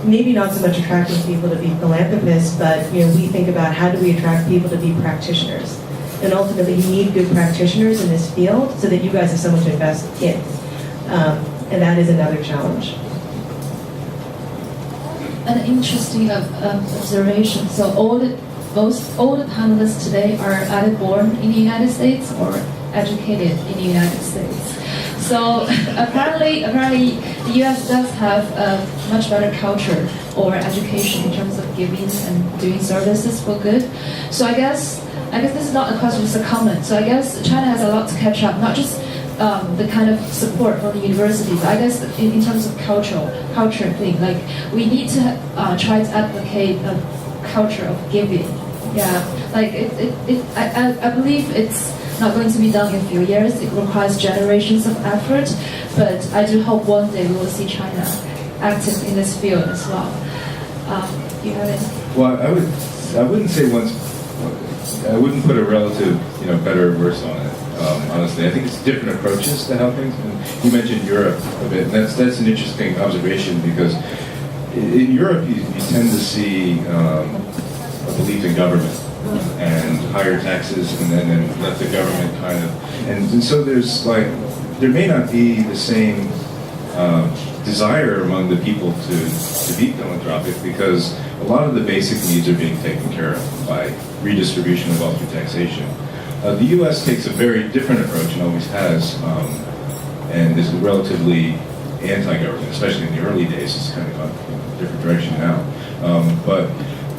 maybe not so much attracting people to be philanthropists, but we think about how do we attract people to be practitioners. And ultimately, you need good practitioners in this field so that you guys have someone to invest in. And that is another challenge. An interesting observation. So all the panelists today are either born in the United States or educated in the United States. So apparently the U.S. does have a much better culture or education in terms of giving and doing services for good. So I guess this is not a question, it's a comment. So I guess China has a lot to catch up, not just the kind of support from the university, but I guess in terms of culture thing, like we need to try to advocate a culture of giving. Yeah, like I believe it's not going to be done in a few years. It requires generations of effort, but I do hope one day we will see China active in this field as well. Do you have any? Well, I wouldn't say I wouldn't put a relative, better or worse on it. Honestly, I think it's different approaches to how things. And you mentioned Europe a bit, and that's an interesting observation because in Europe you tend to see a belief in government and higher taxes, and then let the government kind of. And so there may not be the same desire among the people to be philanthropic because a lot of the basic needs are being taken care of by redistribution of wealth through taxation. The U.S. takes a very different approach and always has, and is relatively anti-government, especially in the early days. It's kind of gone in a different direction now.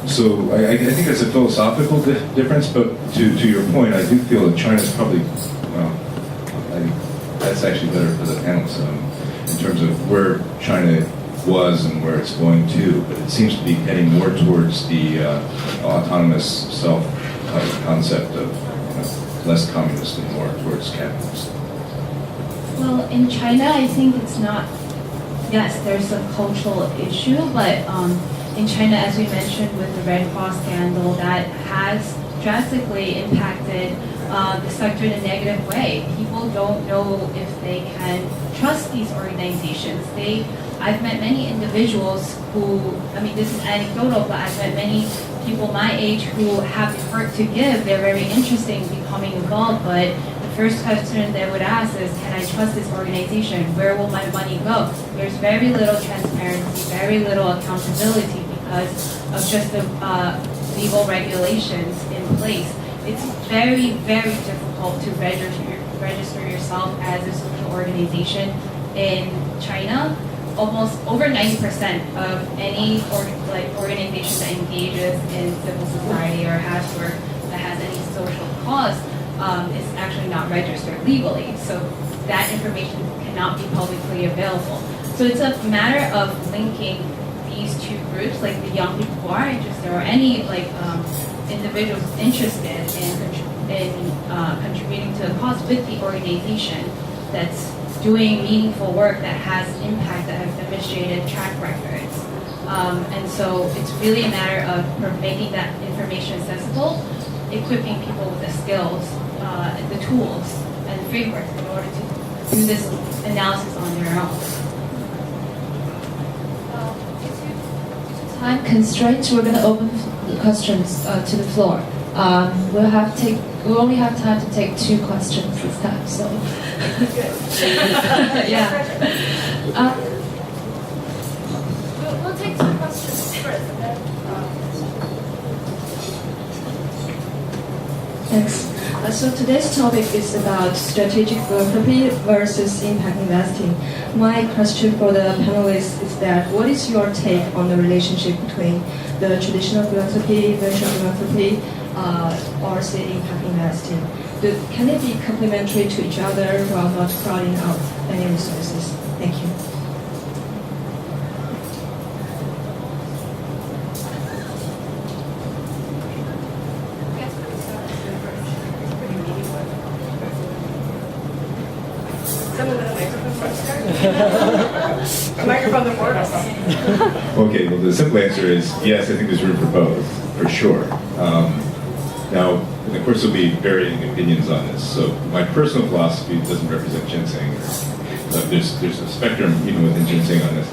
So I think it's a philosophical difference, but to your point, I do feel that China's probably, I think that's actually better for the panelists in terms of where China was and where it's going to, but it seems to be heading more towards the autonomous self concept of less communist and more towards capitalist. Well, in China, I think it's not, yes, there's a cultural issue, but in China, as we mentioned with the Red Cross scandal, that has drastically impacted the sector in a negative way. People don't know if they can trust these organizations. I've met many individuals who, this is anecdotal, but I've met many people my age who have the heart to give. They're very interested in becoming involved, but the first question they would ask is, can I trust this organization? Where will my money go? There's very little transparency, very little accountability because of just the legal regulations in place. It's very, very difficult to register yourself as a social organization in China. Almost over 90% of any organization that engages in civil society or has work that has any social cause is actually not registered legally. So that information cannot be publicly available. So it's a matter of linking these two groups, like the young people who are interested or any individuals interested in contributing to the cause with the organization that's doing meaningful work that has impact, that has demonstrated track records. And so it's really a matter of making that information accessible, equipping people with the skills, the tools, and the frameworks in order to do this analysis on their own. Time constraints, we're going to open the questions to the floor. We'll only have time to take 2 questions this time, so. Yeah. We'll take 2 questions first. Thanks. So today's topic is about strategic philanthropy versus impact investing. My question for the panelists is that what is your take on the relationship between the traditional philanthropy, venture philanthropy, or say impact investing? Can they be complementary to each other while not crowding out any resources? Thank you. A microphone that works. Okay, well, the simple answer is yes, I think there's room for both, for sure. Now, and of course, there'll be varying opinions on this. So my personal philosophy doesn't represent ginseng. There's a spectrum even within ginseng on this.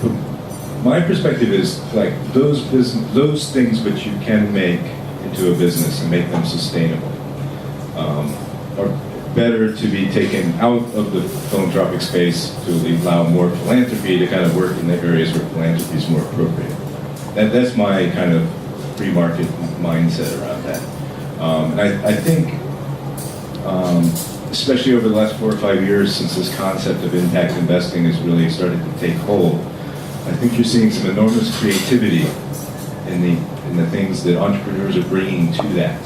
But my perspective is like those things which you can make into a business and make them sustainable are better to be taken out of the philanthropic space to allow more philanthropy to kind of work in the areas where philanthropy is more appropriate. That's my kind of free market mindset around that. And I think, especially over the last 4 or 5 years since this concept of impact investing has really started to take hold, I think you're seeing some enormous creativity in the things that entrepreneurs are bringing to that,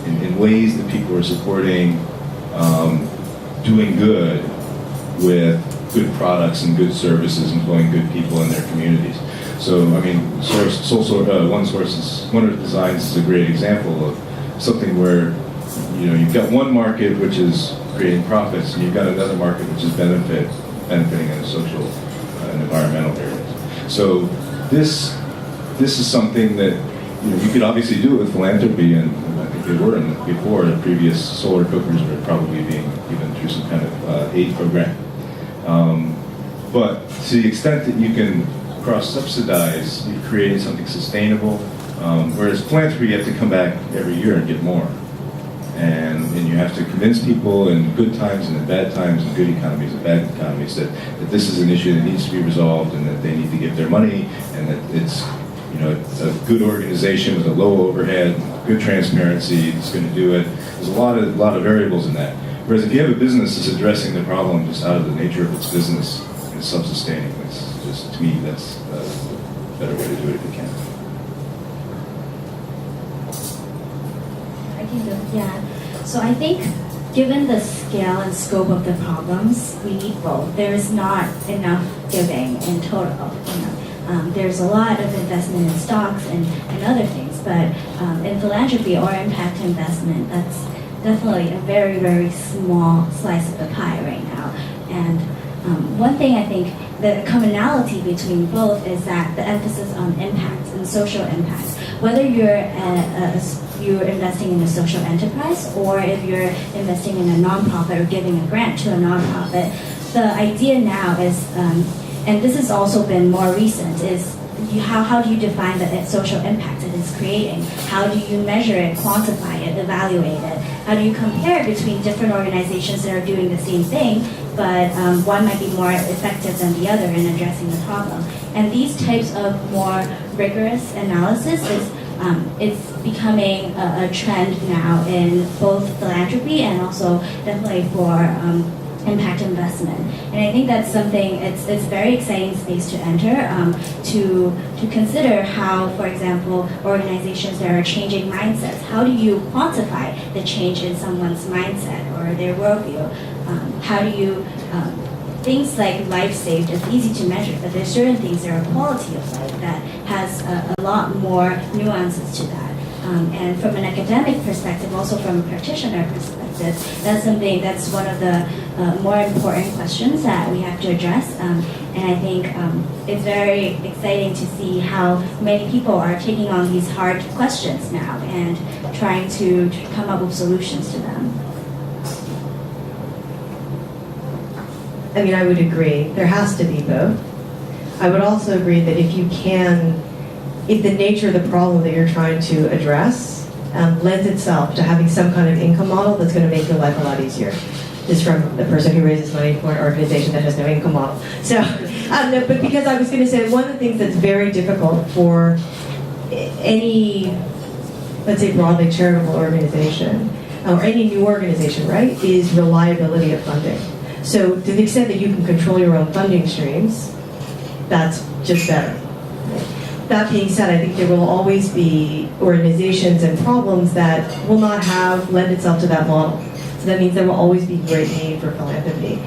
in ways that people are supporting doing good with good products and good services, employing good people in their communities. So, I mean, One Earth Designs is a great example of something where, you know, you've got one market which is creating profits, and you've got another market which is benefiting in the social and environmental areas. So, this is something that, you know, you could obviously do it with philanthropy, and I think they were before the previous solar cookers were probably being given through some kind of aid program. But to the extent that you can cross-subsidize, you've created something sustainable. Whereas philanthropy, you have to come back every year and get more. And you have to convince people in good times and in bad times, and good economies and bad economies, that this is an issue that needs to be resolved and that they need to give their money, and that it's, you know, a good organization with a low overhead, good transparency that's going to do it. There's a lot of variables in that. Whereas if you have a business that's addressing the problem just out of the nature of its business, it's self-sustaining. It's just, to me, that's a better way to do it if you can. I can do, yeah. So I think given the scale and scope of the problems, we need both. There is not enough giving in total. You know, there's a lot of investment in stocks and other things, but in philanthropy or impact investment, that's definitely a very, very small slice of the pie right now. And one thing I think the commonality between both is that the emphasis on impact and social impact. Whether you're investing in a social enterprise or if you're investing in a nonprofit or giving a grant to a nonprofit, the idea now is, and this has also been more recent, is how do you define the social impact it is creating? How do you measure it, quantify it, evaluate it? How do you compare between different organizations that are doing the same thing, but one might be more effective than the other in addressing the problem? And these types of more rigorous analysis it's becoming a trend now in both philanthropy and also definitely for impact investment. And I think that's something, it's a very exciting space to enter, to consider how, for example, organizations that are changing mindsets, how do you quantify the change in someone's mindset or their worldview? How do you, things like life saved is easy to measure, but there's certain things that are quality of life that has a lot more nuances to that. And from an academic perspective, also from a practitioner perspective, that's one of the more important questions that we have to address. And I think it's very exciting to see how many people are taking on these hard questions now and trying to come up with solutions to them. I mean, I would agree. There has to be both. I would also agree that if the nature of the problem that you're trying to address lends itself to having some kind of income model that's going to make your life a lot easier. This is from the person who raises money for an organization that has no income model. So, no, but because I was going to say, one of the things that's very difficult for any, let's say, broadly charitable organization, or any new organization, right, is reliability of funding. So to the extent that you can control your own funding streams, that's just better. That being said, I think there will always be organizations and problems that will not lend itself to that model. So that means there will always be great need for philanthropy.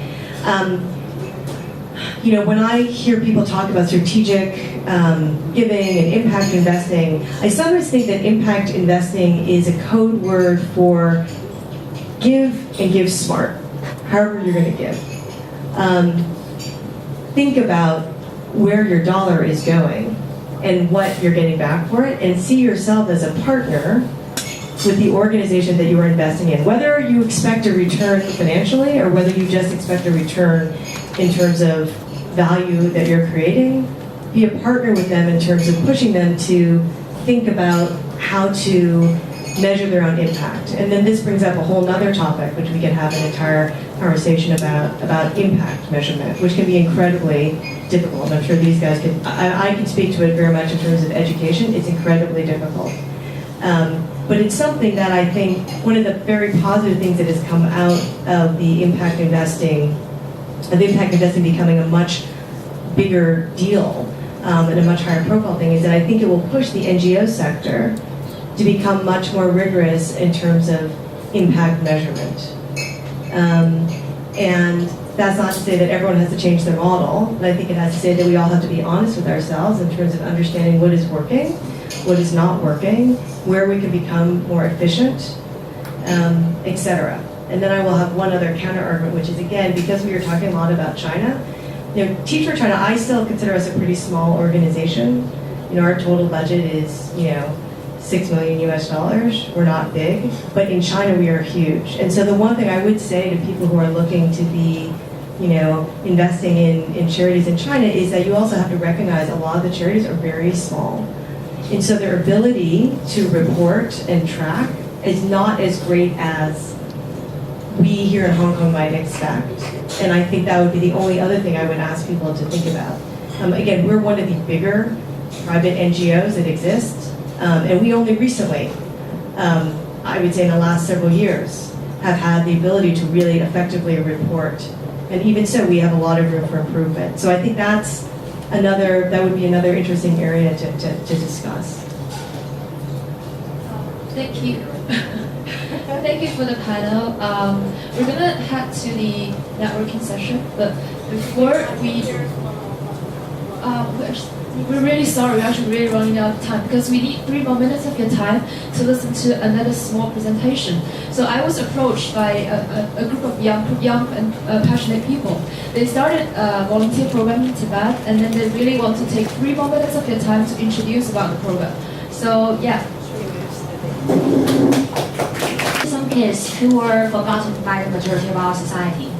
When I hear people talk about strategic giving and impact investing, I sometimes think that impact investing is a code word for give and give smart, however you're going to give. Think about where your dollar is going and what you're getting back for it, and see yourself as a partner with the organization that you are investing in. Whether you expect a return financially or whether you just expect a return in terms of value that you're creating, be a partner with them in terms of pushing them to think about how to measure their own impact. And then this brings up a whole other topic, which we can have an entire conversation about impact measurement, which can be incredibly difficult. And I'm sure these guys can, I can speak to it very much in terms of education. It's incredibly difficult. But it's something that I think, one of the very positive things that has come out of the impact investing becoming a much bigger deal and a much higher profile thing, is that I think it will push the NGO sector to become much more rigorous in terms of impact measurement. And that's not to say that everyone has to change their model, but I think it has to say that we all have to be honest with ourselves in terms of understanding what is working, what is not working, where we can become more efficient, etc. And then I will have one other counter argument, which is, again, because we are talking a lot about China, Teach for China, I still consider us a pretty small organization. Our total budget is, $6 million US. We're not big, but in China we are huge. And so the one thing I would say to people who are looking to be, investing in charities in China is that you also have to recognize a lot of the charities are very small. And so their ability to report and track is not as great as we here in Hong Kong might expect. And I think that would be the only other thing I would ask people to think about. Again, we're one of the bigger private NGOs that exist. And we only recently, I would say in the last several years, have had the ability to really effectively report. And even so, we have a lot of room for improvement. So I think that would be another interesting area to discuss. Thank you. Thank you for the panel. We're going to head to the networking session, but before we're really sorry, we're actually really running out of time because we need 3 more minutes of your time to listen to another small presentation. So I was approached by a group of young and passionate people. They started a volunteer program in Tibet, and then they really want to take 3 more minutes of your time to introduce about the program. So yeah. Some kids who were forgotten by the majority of our society.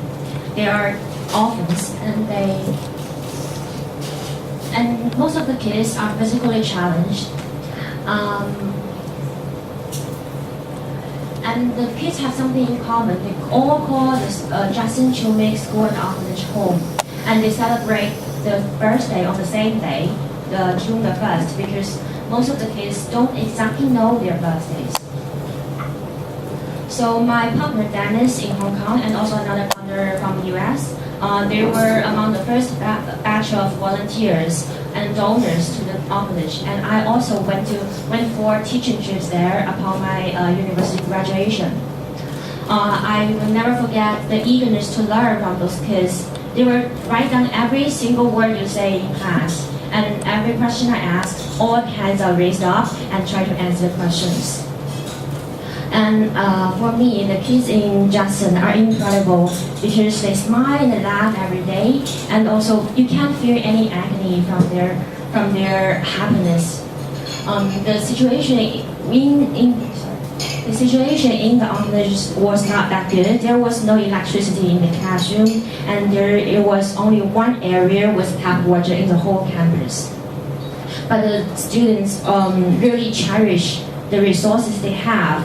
They are orphans, and most of the kids are physically challenged. And the kids have something in common. They all call this Jackson Chumik School and Orphanage home. And they celebrate the birthday on the same day, June the 1st, because most of the kids don't exactly know their birthdays. So my partner Dennis in Hong Kong and also another partner from the US, they were among the first batch of volunteers and donors to the orphanage, and I also went for teaching trips there upon my university graduation. I will never forget the eagerness to learn from those kids. They will write down every single word you say in class. And every question I ask, all hands are raised up and try to answer the questions. And for me, the kids in Jackson are incredible because they smile and laugh every day, and also you can't feel any agony from their happiness. The situation in the orphanage was not that good. There was no electricity in the classroom, and it was only one area with tap water in the whole campus. But the students really cherish the resources they have.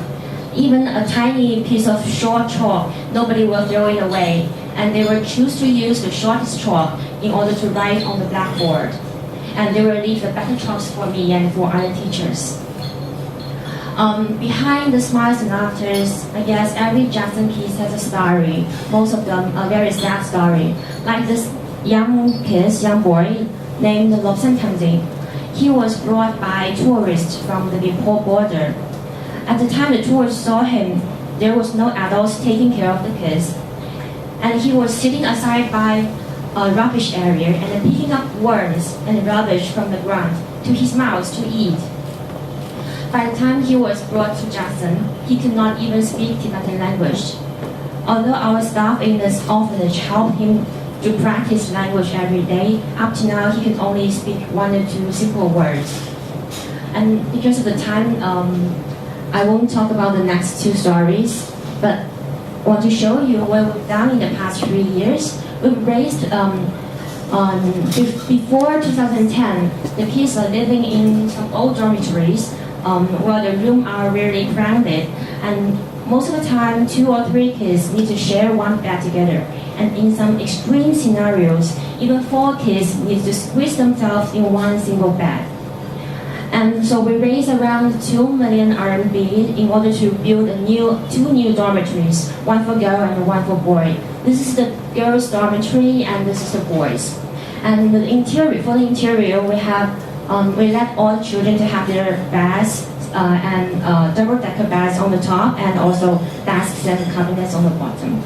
Even a tiny piece of short chalk, nobody will throw it away, and they will choose to use the shortest chalk in order to write on the blackboard. And they will leave the better chalks for me and for other teachers. Behind the smiles and laughters, I guess every Jackson kid has a story. Most of them a very sad story. Like this young boy named Lobsan Tanzing. He was brought by tourists from the Nepal border. At the time the tourists saw him, there was no adults taking care of the kids. And he was sitting aside by a rubbish area and picking up worms and rubbish from the ground to his mouth to eat. By the time he was brought to Jackson, he could not even speak Tibetan language. Although our staff in this orphanage helped him to practice language every day, up to now he can only speak 1 or 2 simple words. And because of the time, I won't talk about the next 2 stories, but I want to show you what we've done in the past 3 years. We've raised, before 2010, the kids are living in some old dormitories where the rooms are really crowded, and most of the time 2 or 3 kids need to share one bed together. And in some extreme scenarios, even 4 kids need to squeeze themselves in one single bed. And so we raised around 2 million RMB in order to build 2 new dormitories, one for girl and one for boy. This is the girls' dormitory and this is the boys. And for the interior, we let all the children to have their beds and double-decker beds on the top, and also desks and cabinets on the bottom.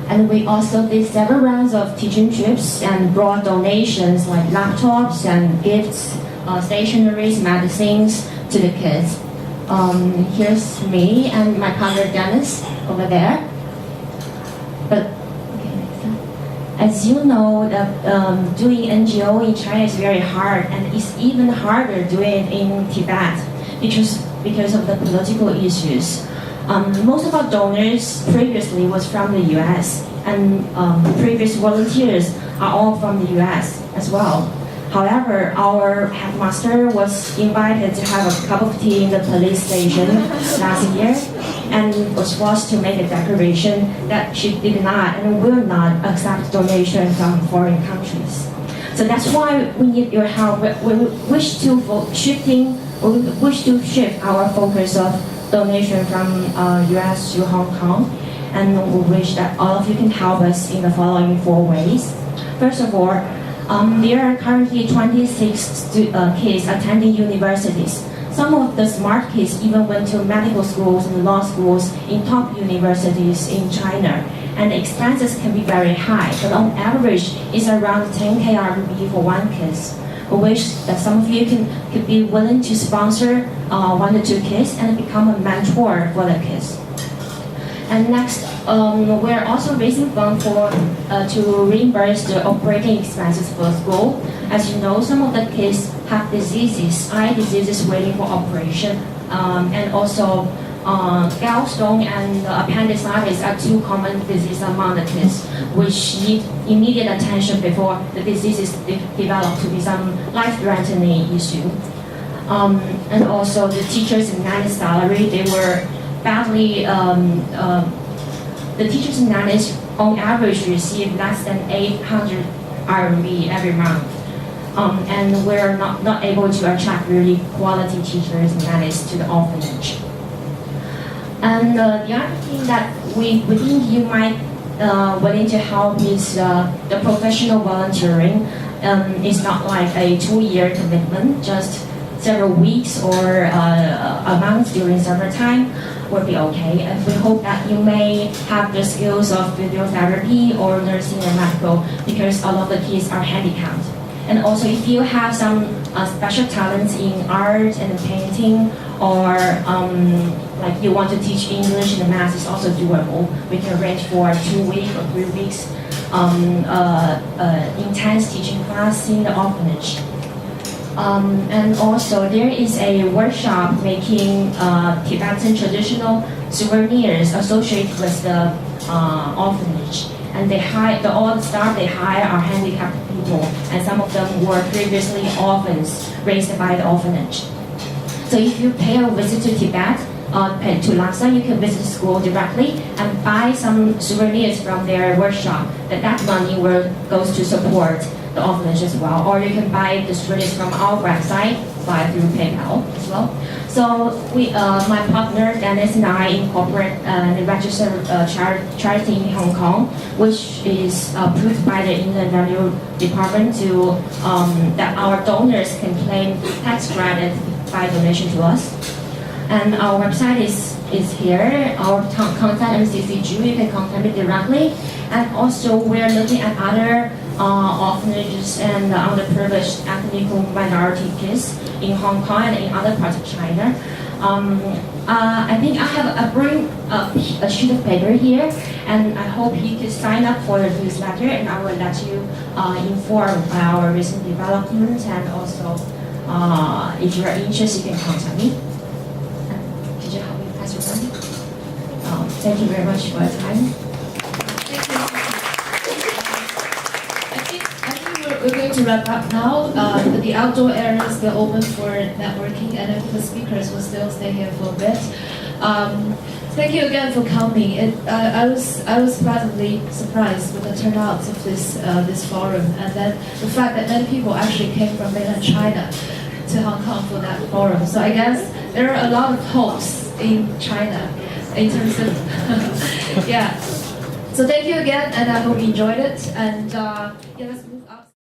And we also did several rounds of teaching trips and brought donations like laptops and gifts, stationeries, magazines to the kids. Here's me and my partner Dennis over there. But as you know, doing NGO in China is very hard, and it's even harder doing it in Tibet because of the political issues. Most of our donors previously was from the US, and previous volunteers are all from the US as well. However, our headmaster was invited to have a cup of tea in the police station last year, and was forced to make a declaration that she did not and will not accept donation from foreign countries. So that's why we need your help. We wish to shift our focus of donation from US to Hong Kong, and we wish that all of you can help us in the following 4 ways. First of all, there are currently 26 kids attending universities. Some of the smart kids even went to medical schools and law schools in top universities in China. And the expenses can be very high, but on average, it's around 10K RMB for one kid. I wish that some of you could be willing to sponsor 1 or 2 kids and become a mentor for the kids. And next, we're also raising funds to reimburse the operating expenses for school. As you know, some of the kids have diseases, eye diseases waiting for operation, and also gallstone and appendicitis are 2 common diseases among the kids, which need immediate attention before the diseases develop to be some life-threatening issue. And also the teachers and nannies' salary, they were badly, the teachers and nannies on average receive less than 800 RMB every month. And we're not able to attract really quality teachers and nannies to the orphanage. And the other thing that we think you might willing to help is the professional volunteering. It's not like a 2-year commitment, just several weeks or a month during summertime. will be okay. And we hope that you may have the skills of physiotherapy or nursing and medical, because a lot of the kids are handicapped. And also, if you have some special talents in art and painting, or like you want to teach English and math, is also doable. We can arrange for 2 weeks or 3 weeks intense teaching class in the orphanage. And also, there is a workshop making Tibetan traditional souvenirs associated with the orphanage. And all the staff they hire are handicapped people, and some of them were previously orphans raised by the orphanage. So if you pay a visit to Tibet, to Lhasa, you can visit the school directly and buy some souvenirs from their workshop. That money goes to support the orphanage as well. Or you can buy the souvenirs from our website through PayPal as well. So my partner Dennis and I incorporate the registered charity in Hong Kong, which is approved by the Inland Revenue Department to that our donors can claim tax credit by donation to us. And our website is here. Our contact MCCG, you can contact me directly. And also we're looking at other orphanages and underprivileged ethnic minority kids in Hong Kong and in other parts of China. I think I bring a sheet of paper here, and I hope you can sign up for the newsletter, and I will let you inform our recent developments, and also if you are interested, you can contact me. Could you help me pass it on? Thank you very much for your time. We're going to wrap up now. The outdoor areas they're open for networking, and if the speakers will still stay here for a bit. Thank you again for coming. I was pleasantly surprised with the turnout of this forum, and then the fact that many people actually came from mainland China to Hong Kong for that forum. So I guess there are a lot of hopes in China in terms of yeah. So thank you again, and I hope you enjoyed it. And let's move up.